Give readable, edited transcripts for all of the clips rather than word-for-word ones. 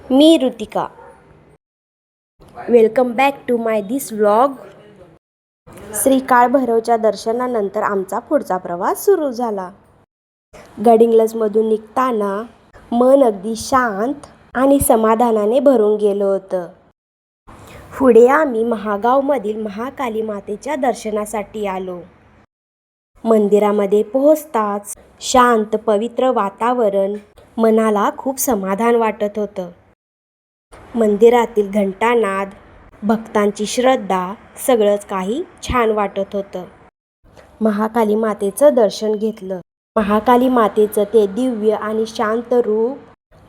Me Ritika. Welcome back to my this vlog. Shri काळभैरवच्या दर्शनानंतर आमचा पुढचा प्रवास सुरू झाला. गडिंग्लजमधून निघताना मन अगदी शांत आणि समाधानाने भरून गेलं होतं. पुढे आम्ही महागावमधील महाकाली मातेच्या दर्शनासाठी आलो. मंदिरामध्ये पोहोचताच शांत पवित्र वातावरण मनाला खूप समाधान वाटत होतं. मंदिरातील घंटानाद, भक्तांची श्रद्धा, सगळंच काही छान वाटत होतं. महाकाली मातेचं दर्शन घेतलं. महाकाली मातेचं ते दिव्य आणि शांत रूप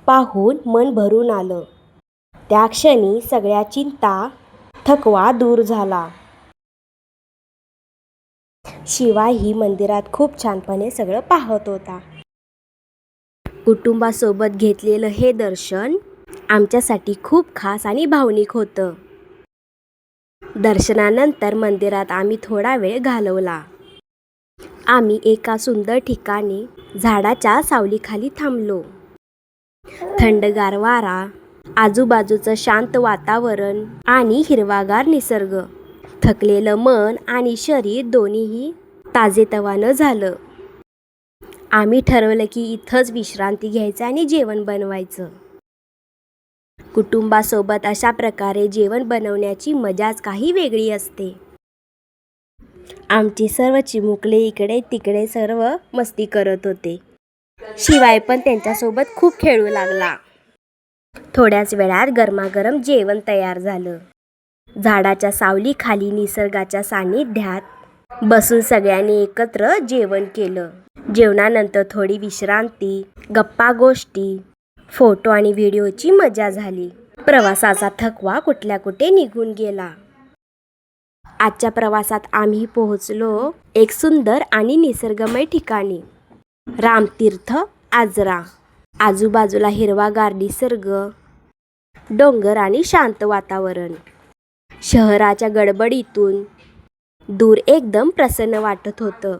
पाहून मन भरून आलं. त्या क्षणी सगळ्या चिंता, थकवा दूर झाला. शिवाय ही मंदिरात खूप छानपणे सगळं पाहत होता. कुटुंबासोबत घेतलेलं हे दर्शन आमच्यासाठी खूप खास आणि भावनिक होतं. दर्शनानंतर मंदिरात आम्ही थोडा वेळ घालवला. आम्ही एका सुंदर ठिकाणी झाडाच्या सावलीखाली थांबलो. थंडगार वारा, आजूबाजूचं शांत वातावरण आणि हिरवागार निसर्ग थकलेलं मन आणि शरीर दोन्हीही ताजेतवानं झालं. आम्ही ठरवलं की इथंच विश्रांती घ्यायचं आणि जेवण बनवायचं. कुटुंबासोबत अशा प्रकारे जेवण बनवण्याची मजाच काही वेगळी असते. आमची सर्व चिमुकले इकडे तिकडे सर्व मस्ती करत होते. शिवाय पण त्यांच्यासोबत खूप खेळू लागला. थोड्याच वेळात गरमागरम जेवण तयार झालं. झाडाच्या सावलीखाली निसर्गाच्या सानिध्यात बसून सगळ्यांनी एकत्र जेवण केलं. जेवणानंतर थोडी विश्रांती, गप्पा गोष्टी, फोटो आणि व्हिडिओची मजा झाली. प्रवासाचा थकवा कुठल्या कुठे निघून गेला. आजच्या प्रवासात आम्ही पोहोचलो एक सुंदर आणि निसर्गमय ठिकाणी, रामतीर्थ आजरा. आजूबाजूला हिरवागार निसर्ग, डोंगर आणि शांत वातावरण. शहराच्या गडबडीतून दूर एकदम प्रसन्न वाटत होतं.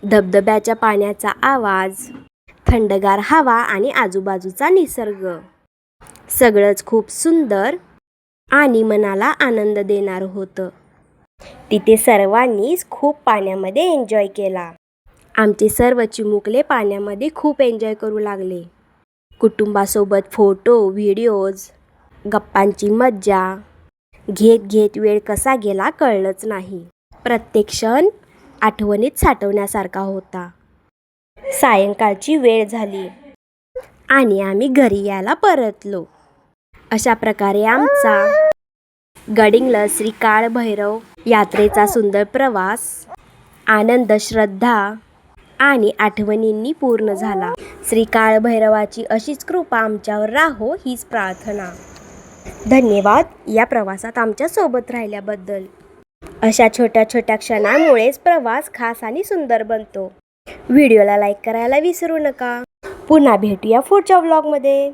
धबधब्याच्या पाण्याचा आवाज, थंडगार हवा आणि आजूबाजूचा निसर्ग, सगळंच खूप सुंदर आणि मनाला आनंद देणारं होतं. तिथे सर्वांनीच खूप पाण्यामध्ये एन्जॉय केला. आमचे सर्व चिमुकले पाण्यामध्ये खूप एन्जॉय करू लागले. कुटुंबासोबत फोटो, व्हिडिओज, गप्पांची मज्जा घेत घेत वेळ कसा गेला कळलंच नाही. प्रत्येक क्षण आठवणीत साठवण्यासारखा होता. सायंकाळची वेळ झाली आणि आम्ही घरी यायला परतलो. अशा प्रकारे आमचा गडिंग्लज श्री काळभैरव यात्रेचा सुंदर प्रवास आनंद, श्रद्धा आणि आठवणींनी पूर्ण झाला. श्री काळभैरवाची अशीच कृपा आमच्यावर राहो हीच प्रार्थना. धन्यवाद या प्रवासात आमच्या सोबत राहिल्याबद्दल. अशा छोट्या छोट्या क्षणांमुळेच प्रवास खास आणि सुंदर बनतो. व्हिडिओला लाईक करायला विसरू नका. पुन्हा भेटूया पुढच्या व्लॉगमध्ये.